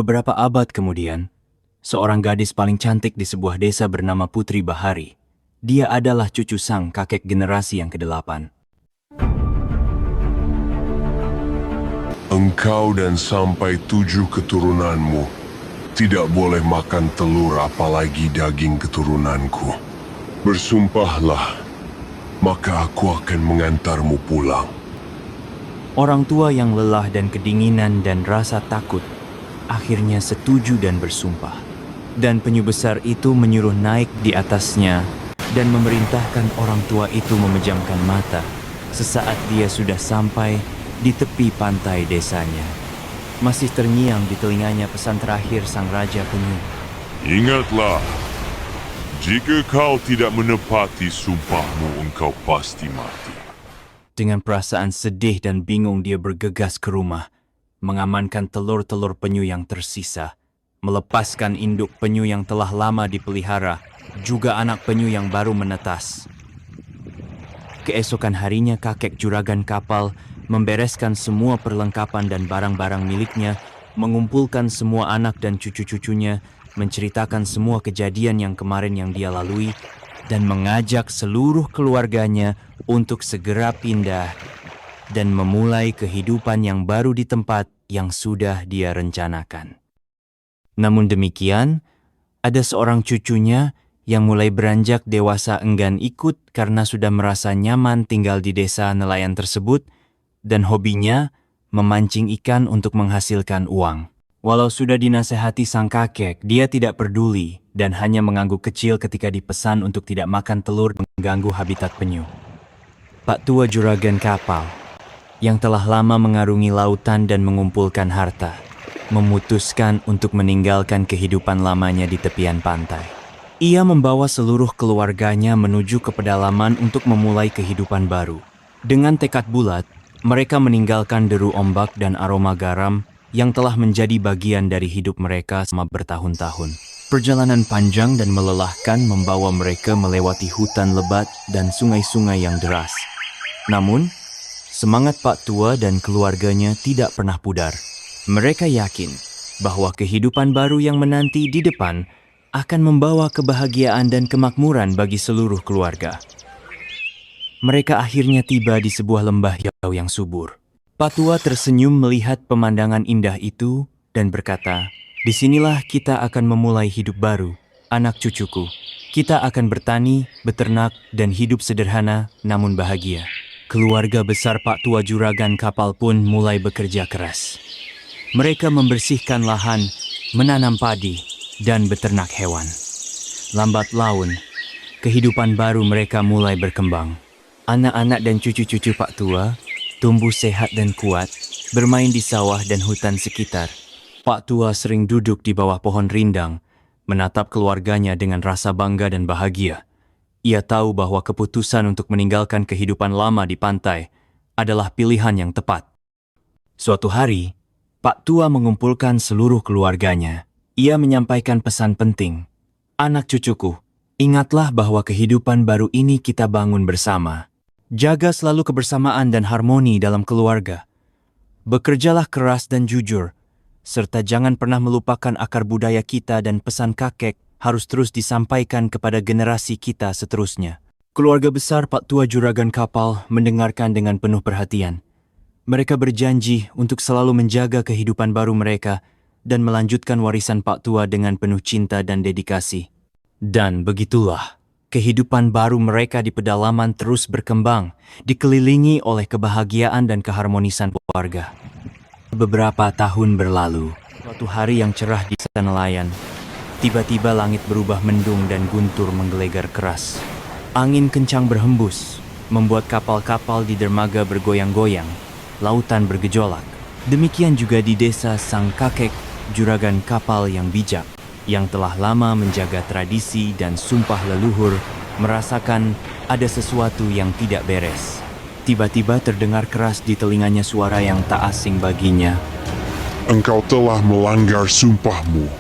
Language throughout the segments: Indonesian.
Beberapa abad kemudian, seorang gadis paling cantik di sebuah desa bernama Putri Bahari. Dia adalah cucu sang kakek generasi yang ke-8. Engkau dan sampai 7 keturunanmu tidak boleh makan telur apalagi daging keturunanku. Bersumpahlah, maka aku akan mengantarmu pulang. Orang tua yang lelah dan kedinginan dan rasa takut akhirnya setuju dan bersumpah. Dan penyu besar itu menyuruh naik di atasnya dan memerintahkan orang tua itu memejamkan mata sesaat dia sudah sampai di tepi pantai desanya. Masih terngiang di telinganya pesan terakhir sang raja penyu. Ingatlah, jika kau tidak menepati sumpahmu, engkau pasti mati. Dengan perasaan sedih dan bingung dia bergegas ke rumah, mengamankan telur-telur penyu yang tersisa, melepaskan induk penyu yang telah lama dipelihara, juga anak penyu yang baru menetas. Keesokan harinya kakek juragan kapal membereskan semua perlengkapan dan barang-barang miliknya, mengumpulkan semua anak dan cucu-cucunya, menceritakan semua kejadian yang kemarin yang dia lalui, dan mengajak seluruh keluarganya untuk segera pindah dan memulai kehidupan yang baru di tempat yang sudah dia rencanakan. Namun demikian, ada seorang cucunya yang mulai beranjak dewasa enggan ikut karena sudah merasa nyaman tinggal di desa nelayan tersebut dan hobinya memancing ikan untuk menghasilkan uang. Walau sudah dinasehati sang kakek, dia tidak peduli dan hanya mengangguk kecil ketika dipesan untuk tidak makan telur mengganggu habitat penyu. Pak Tua juragan kapal yang telah lama mengarungi lautan dan mengumpulkan harta, memutuskan untuk meninggalkan kehidupan lamanya di tepian pantai. Ia membawa seluruh keluarganya menuju ke pedalaman untuk memulai kehidupan baru. Dengan tekad bulat, mereka meninggalkan deru ombak dan aroma garam yang telah menjadi bagian dari hidup mereka selama bertahun-tahun. Perjalanan panjang dan melelahkan membawa mereka melewati hutan lebat dan sungai-sungai yang deras. Namun, semangat Pak Tua dan keluarganya tidak pernah pudar. Mereka yakin bahwa kehidupan baru yang menanti di depan akan membawa kebahagiaan dan kemakmuran bagi seluruh keluarga. Mereka akhirnya tiba di sebuah lembah yang subur. Pak Tua tersenyum melihat pemandangan indah itu dan berkata, "Disinilah kita akan memulai hidup baru, anak cucuku. Kita akan bertani, beternak, dan hidup sederhana namun bahagia." Keluarga besar Pak Tua juragan kapal pun mulai bekerja keras. Mereka membersihkan lahan, menanam padi, dan beternak hewan. Lambat laun, kehidupan baru mereka mulai berkembang. Anak-anak dan cucu-cucu Pak Tua tumbuh sehat dan kuat, bermain di sawah dan hutan sekitar. Pak Tua sering duduk di bawah pohon rindang, menatap keluarganya dengan rasa bangga dan bahagia. Ia tahu bahwa keputusan untuk meninggalkan kehidupan lama di pantai adalah pilihan yang tepat. Suatu hari, Pak Tua mengumpulkan seluruh keluarganya. Ia menyampaikan pesan penting. "Anak cucuku, ingatlah bahwa kehidupan baru ini kita bangun bersama. Jaga selalu kebersamaan dan harmoni dalam keluarga. Bekerjalah keras dan jujur, serta jangan pernah melupakan akar budaya kita dan pesan kakek harus terus disampaikan kepada generasi kita seterusnya." Keluarga besar Pak Tua juragan kapal mendengarkan dengan penuh perhatian. Mereka berjanji untuk selalu menjaga kehidupan baru mereka dan melanjutkan warisan Pak Tua dengan penuh cinta dan dedikasi. Dan begitulah, kehidupan baru mereka di pedalaman terus berkembang, dikelilingi oleh kebahagiaan dan keharmonisan keluarga. Beberapa tahun berlalu, suatu hari yang cerah di desa nelayan, tiba-tiba langit berubah mendung dan guntur menggelegar keras. Angin kencang berhembus, membuat kapal-kapal di dermaga bergoyang-goyang, lautan bergejolak. Demikian juga di desa sang kakek juragan kapal yang bijak, yang telah lama menjaga tradisi dan sumpah leluhur, merasakan ada sesuatu yang tidak beres. Tiba-tiba terdengar keras di telinganya suara yang tak asing baginya. Engkau telah melanggar sumpahmu.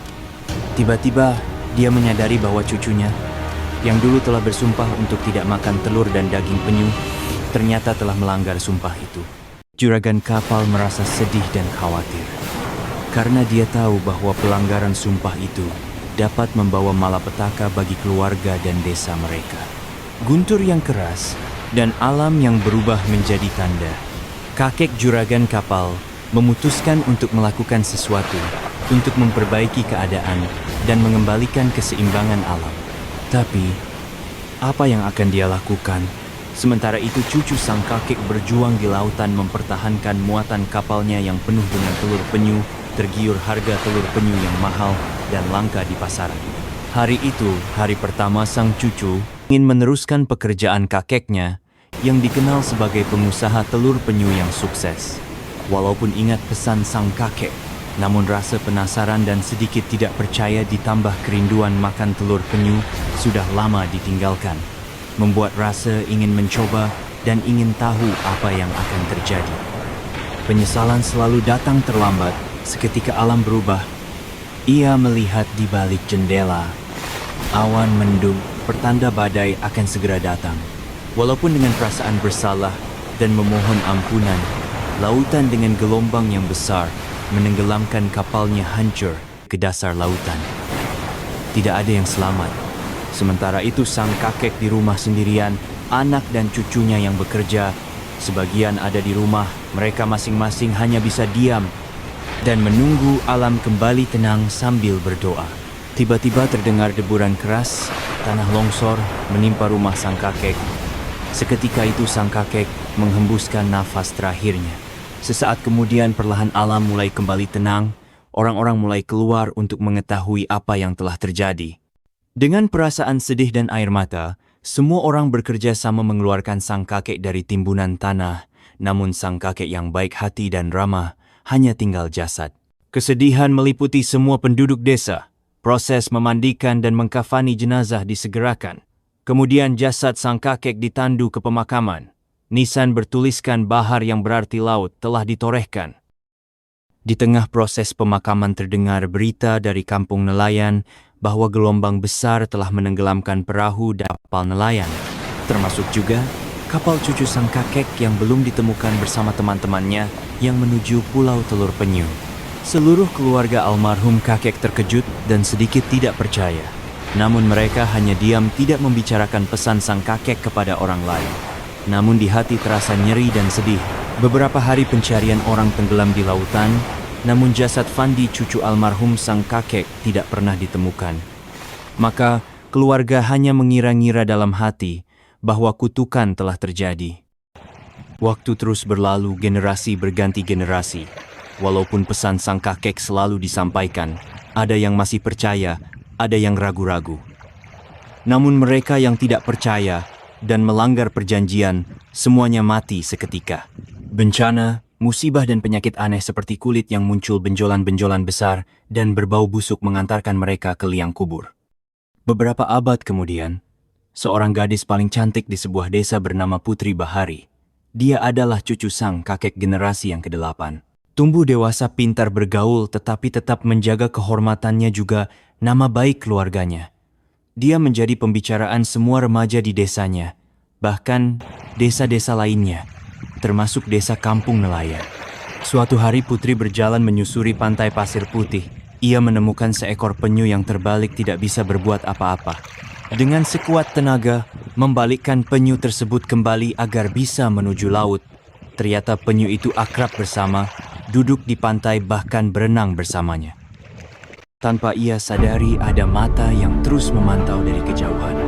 Tiba-tiba dia menyadari bahwa cucunya, yang dulu telah bersumpah untuk tidak makan telur dan daging penyu, ternyata telah melanggar sumpah itu. Juragan kapal merasa sedih dan khawatir. karena dia tahu bahwa pelanggaran sumpah itu dapat membawa malapetaka bagi keluarga dan desa mereka. Guntur yang keras dan alam yang berubah menjadi tanda. Kakek juragan kapal memutuskan untuk melakukan sesuatu untuk memperbaiki keadaan dan mengembalikan keseimbangan alam. Tapi, apa yang akan dia lakukan? Sementara itu cucu sang kakek berjuang di lautan mempertahankan muatan kapalnya yang penuh dengan telur penyu, tergiur harga telur penyu yang mahal dan langka di pasaran. Hari itu, hari pertama sang cucu ingin meneruskan pekerjaan kakeknya yang dikenal sebagai pengusaha telur penyu yang sukses. Walaupun ingat pesan sang kakek, namun rasa penasaran dan sedikit tidak percaya ditambah kerinduan makan telur penyu sudah lama ditinggalkan, membuat rasa ingin mencoba dan ingin tahu apa yang akan terjadi. Penyesalan selalu datang terlambat. Seketika alam berubah. Ia melihat di balik jendela. Awan mendung, pertanda badai akan segera datang. Walaupun dengan perasaan bersalah dan memohon ampunan, lautan dengan gelombang yang besar menenggelamkan kapalnya hancur ke dasar lautan. Tidak ada yang selamat. Sementara itu sang kakek di rumah sendirian, anak dan cucunya yang bekerja, sebagian ada di rumah, mereka masing-masing hanya bisa diam dan menunggu alam kembali tenang sambil berdoa. Tiba-tiba terdengar deburan keras, tanah longsor menimpa rumah sang kakek. Seketika itu sang kakek menghembuskan nafas terakhirnya. Sesaat kemudian perlahan alam mulai kembali tenang, orang-orang mulai keluar untuk mengetahui apa yang telah terjadi. Dengan perasaan sedih dan air mata, semua orang bekerja sama mengeluarkan sang kakek dari timbunan tanah, namun sang kakek yang baik hati dan ramah hanya tinggal jasad. Kesedihan meliputi semua penduduk desa. Proses memandikan dan mengkafani jenazah disegerakan. Kemudian jasad sang kakek ditandu ke pemakaman. Nisan bertuliskan bahar yang berarti laut telah ditorehkan. Di tengah proses pemakaman terdengar berita dari kampung nelayan bahwa gelombang besar telah menenggelamkan perahu dan kapal nelayan. Termasuk juga kapal cucu sang kakek yang belum ditemukan bersama teman-temannya yang menuju Pulau Telur Penyu. Seluruh keluarga almarhum kakek terkejut dan sedikit tidak percaya. Namun mereka hanya diam tidak membicarakan pesan sang kakek kepada orang lain. Namun di hati terasa nyeri dan sedih. Beberapa hari pencarian orang tenggelam di lautan, namun jasad Fandi cucu almarhum sang kakek tidak pernah ditemukan. Maka keluarga hanya mengira-ngira dalam hati bahwa kutukan telah terjadi. Waktu terus berlalu, generasi berganti generasi. Walaupun pesan sang kakek selalu disampaikan, ada yang masih percaya, ada yang ragu-ragu. Namun mereka yang tidak percaya dan melanggar perjanjian, semuanya mati seketika. Bencana, musibah dan penyakit aneh seperti kulit yang muncul benjolan-benjolan besar dan berbau busuk mengantarkan mereka ke liang kubur. Beberapa abad kemudian, seorang gadis paling cantik di sebuah desa bernama Putri Bahari. Dia adalah cucu sang kakek generasi yang ke-8. Tumbuh dewasa, pintar bergaul, tetapi tetap menjaga kehormatannya juga nama baik keluarganya. Dia menjadi pembicaraan semua remaja di desanya, bahkan desa-desa lainnya, termasuk desa kampung nelayan. Suatu hari Putri berjalan menyusuri pantai pasir putih. Ia menemukan seekor penyu yang terbalik tidak bisa berbuat apa-apa. Dengan sekuat tenaga, membalikkan penyu tersebut kembali agar bisa menuju laut. Ternyata penyu itu akrab bersama, duduk di pantai bahkan berenang bersamanya. Tanpa ia sadari ada mata yang terus memantau dari kejauhan.